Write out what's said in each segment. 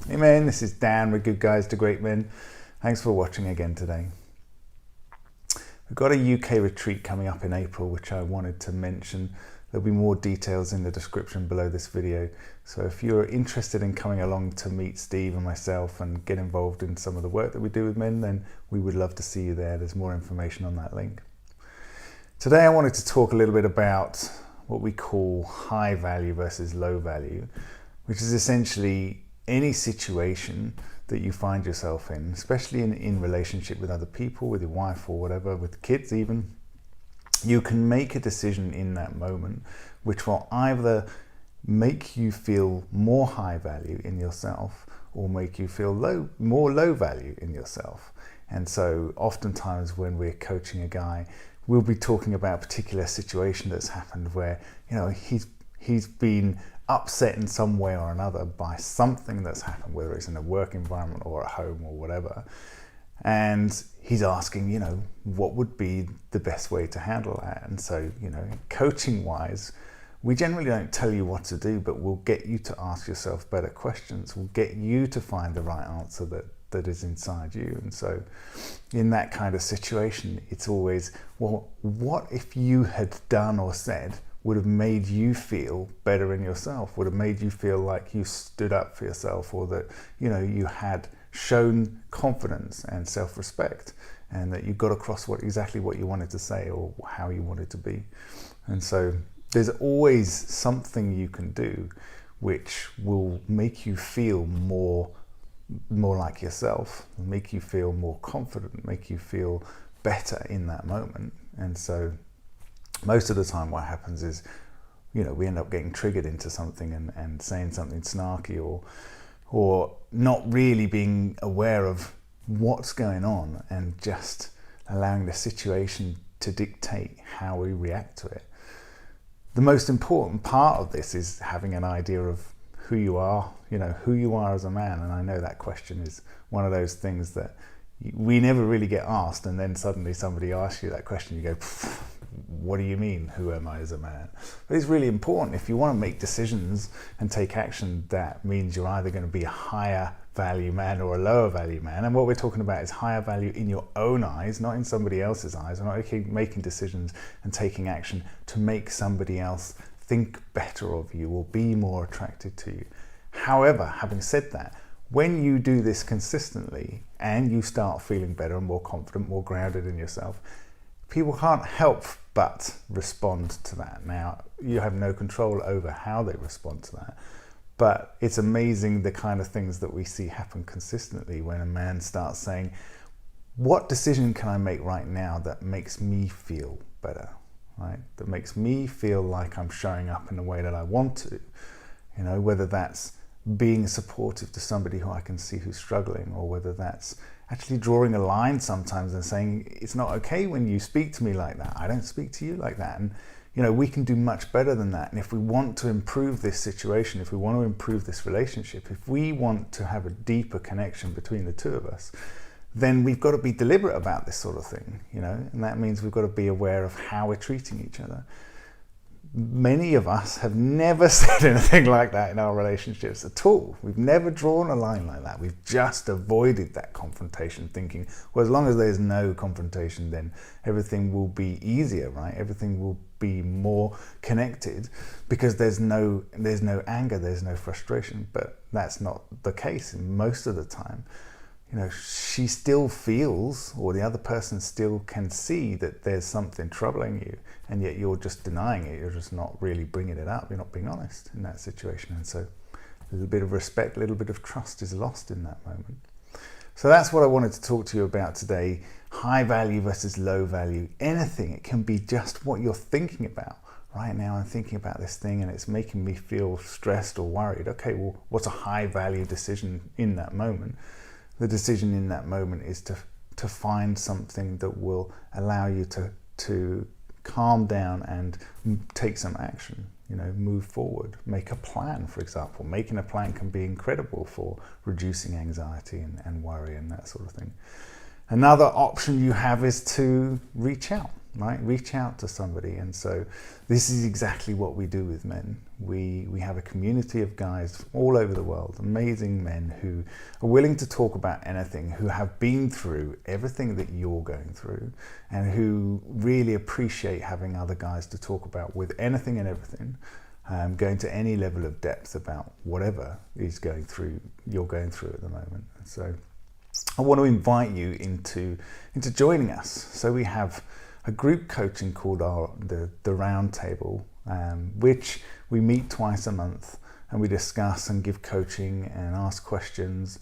Amen. This is Dan with Good Guys to Great Men. Thanks for watching again today. We've got a UK retreat coming up in April, which I wanted to mention. There'll be more details in the description below this video. So if you're interested in coming along to meet Steve and myself and get involved in some of the work that we do with men, then we would love to see you there. There's more information on that link. Today I wanted to talk a little bit about what we call high value versus low value, which is essentially any situation that you find yourself in, especially in relationship with other people, with your wife or whatever, with kids even. You can make a decision in that moment which will either make you feel more high value in yourself or make you feel more low value in yourself. And so oftentimes when we're coaching a guy, we'll be talking about a particular situation that's happened where, you know, he's been upset in some way or another by something that's happened, whether it's in a work environment or at home or whatever. And he's asking, you know, what would be the best way to handle that? And so, you know, coaching wise, we generally don't tell you what to do, but we'll get you to ask yourself better questions. We'll get you to find the right answer that is inside you. And so in that kind of situation, it's always, well, what if you had done or said would have made you feel better in yourself, would have made you feel like you stood up for yourself, or that, you know, you had shown confidence and self-respect, and that you got across exactly what you wanted to say or how you wanted to be. And so there's always something you can do which will make you feel more like yourself, make you feel more confident, make you feel better in that moment. And so most of the time what happens is, you know, we end up getting triggered into something and saying something snarky or not really being aware of what's going on and just allowing the situation to dictate how we react to it. The most important part of this is having an idea of who you are, you know, who you are as a man. And I know that question is one of those things that we never really get asked, and then suddenly somebody asks you that question, you go, what do you mean, who am I as a man? But it's really important. If you want to make decisions and take action, that means you're either going to be a higher value man or a lower value man. And what we're talking about is higher value in your own eyes, not in somebody else's eyes. We're not making decisions and taking action to make somebody else think better of you or be more attracted to you. However, having said that, when you do this consistently and you start feeling better and more confident, more grounded in yourself, people can't help but respond to that. Now, you have no control over how they respond to that, but it's amazing the kind of things that we see happen consistently when a man starts saying, what decision can I make right now that makes me feel better, right? That makes me feel like I'm showing up in the way that I want to, you know, whether that's being supportive to somebody who I can see who's struggling, or whether that's actually drawing a line sometimes and saying, it's not okay when you speak to me like that. I don't speak to you like that. And, you know, we can do much better than that. And if we want to improve this situation, if we want to improve this relationship, if we want to have a deeper connection between the two of us, then we've got to be deliberate about this sort of thing, you know, and that means we've got to be aware of how we're treating each other. Many of us have never said anything like that in our relationships at all. We've never drawn a line like that. We've just avoided that confrontation, thinking, well, as long as there's no confrontation, then everything will be easier, right? Everything will be more connected because there's no anger, there's no frustration. But that's not the case most of the time. You know, she still feels, or the other person still can see that there's something troubling you, and yet you're just denying it. You're just not really bringing it up. You're not being honest in that situation. And so a little bit of respect, a little bit of trust is lost in that moment. So that's what I wanted to talk to you about today. High value versus low value. Anything. It can be just what you're thinking about. Right now I'm thinking about this thing and it's making me feel stressed or worried. Okay, well, what's a high value decision in that moment? The decision in that moment is to find something that will allow you to calm down and take some action, you know, move forward, make a plan, for example. Making a plan can be incredible for reducing anxiety and worry and that sort of thing. Another option you have is to reach out. right? Reach out to somebody. And so this is exactly what we do with men. We have a community of guys all over the world, amazing men who are willing to talk about anything, who have been through everything that you're going through, and who really appreciate having other guys to talk about with anything and everything, going to any level of depth about whatever is you're going through at the moment. So I want to invite you into joining us. So we have a group coaching called the Round Table, which we meet twice a month, and we discuss and give coaching and ask questions.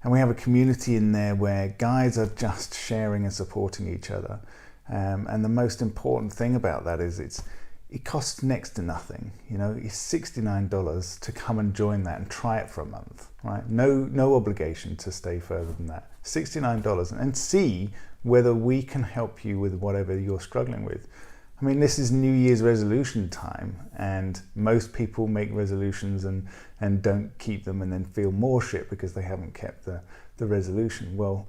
And we have a community in there where guys are just sharing and supporting each other. And the most important thing about that is it costs next to nothing. You know, it's $69 to come and join that and try it for a month, right? No obligation to stay further than that. $69, and see whether we can help you with whatever you're struggling with. I mean, this is New Year's resolution time, and most people make resolutions and don't keep them and then feel more shit because they haven't kept the resolution. Well,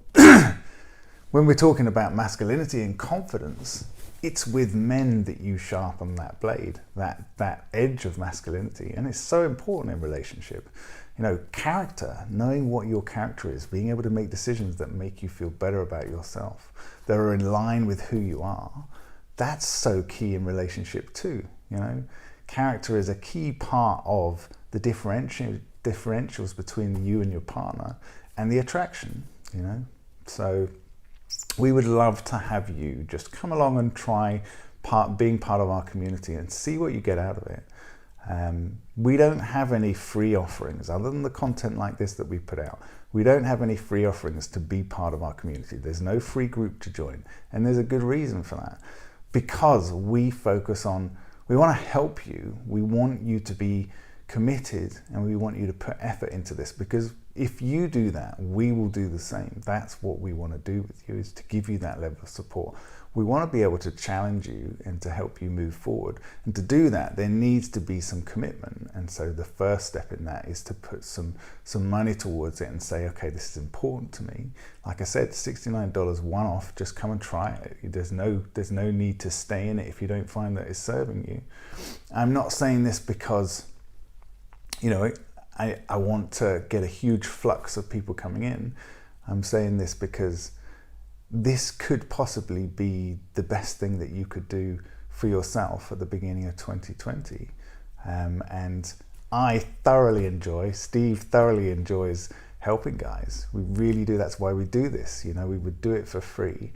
when we're talking about masculinity and confidence, it's with men that you sharpen that blade, that edge of masculinity. And it's so important in relationship. You know, character, knowing what your character is, being able to make decisions that make you feel better about yourself, that are in line with who you are, that's so key in relationship too. You know, character is a key part of the differentials between you and your partner and the attraction, you know. So we would love to have you just come along and try being part of our community and see what you get out of it. We don't have any free offerings other than the content like this that we put out. We don't have any free offerings to be part of our community. There's no free group to join, and there's a good reason for that, because we focus on, we want to help you, we want you to be committed, and we want you to put effort into this, because if you do that, we will do the same. That's what we want to do with you, is to give you that level of support. We want to be able to challenge you and to help you move forward. And to do that, there needs to be some commitment. And so the first step in that is to put some money towards it and say, okay, this is important to me. Like I said, $69 one-off, just come and try it. There's no need to stay in it if you don't find that it's serving you. I'm not saying this because, you know, I want to get a huge flux of people coming in. I'm saying this because this could possibly be the best thing that you could do for yourself at the beginning of 2020. And I thoroughly enjoy, Steve thoroughly enjoys helping guys. We really do. That's why we do this. You know, we would do it for free.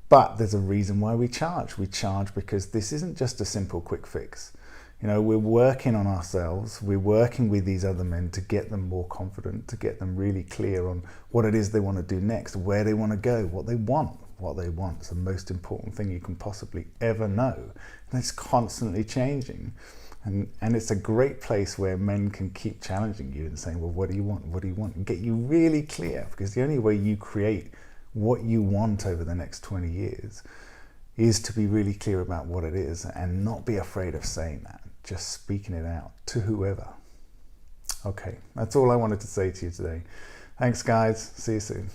But there's a reason why we charge. We charge because this isn't just a simple quick fix. You know, we're working on ourselves, we're working with these other men to get them more confident, to get them really clear on what it is they want to do next, where they want to go, what they want. What they want is the most important thing you can possibly ever know. And it's constantly changing. And it's a great place where men can keep challenging you and saying, well, what do you want? What do you want? And get you really clear, because the only way you create what you want over the next 20 years is to be really clear about what it is and not be afraid of saying that, just speaking it out to whoever. Okay, that's all I wanted to say to you today. Thanks, guys. See you soon.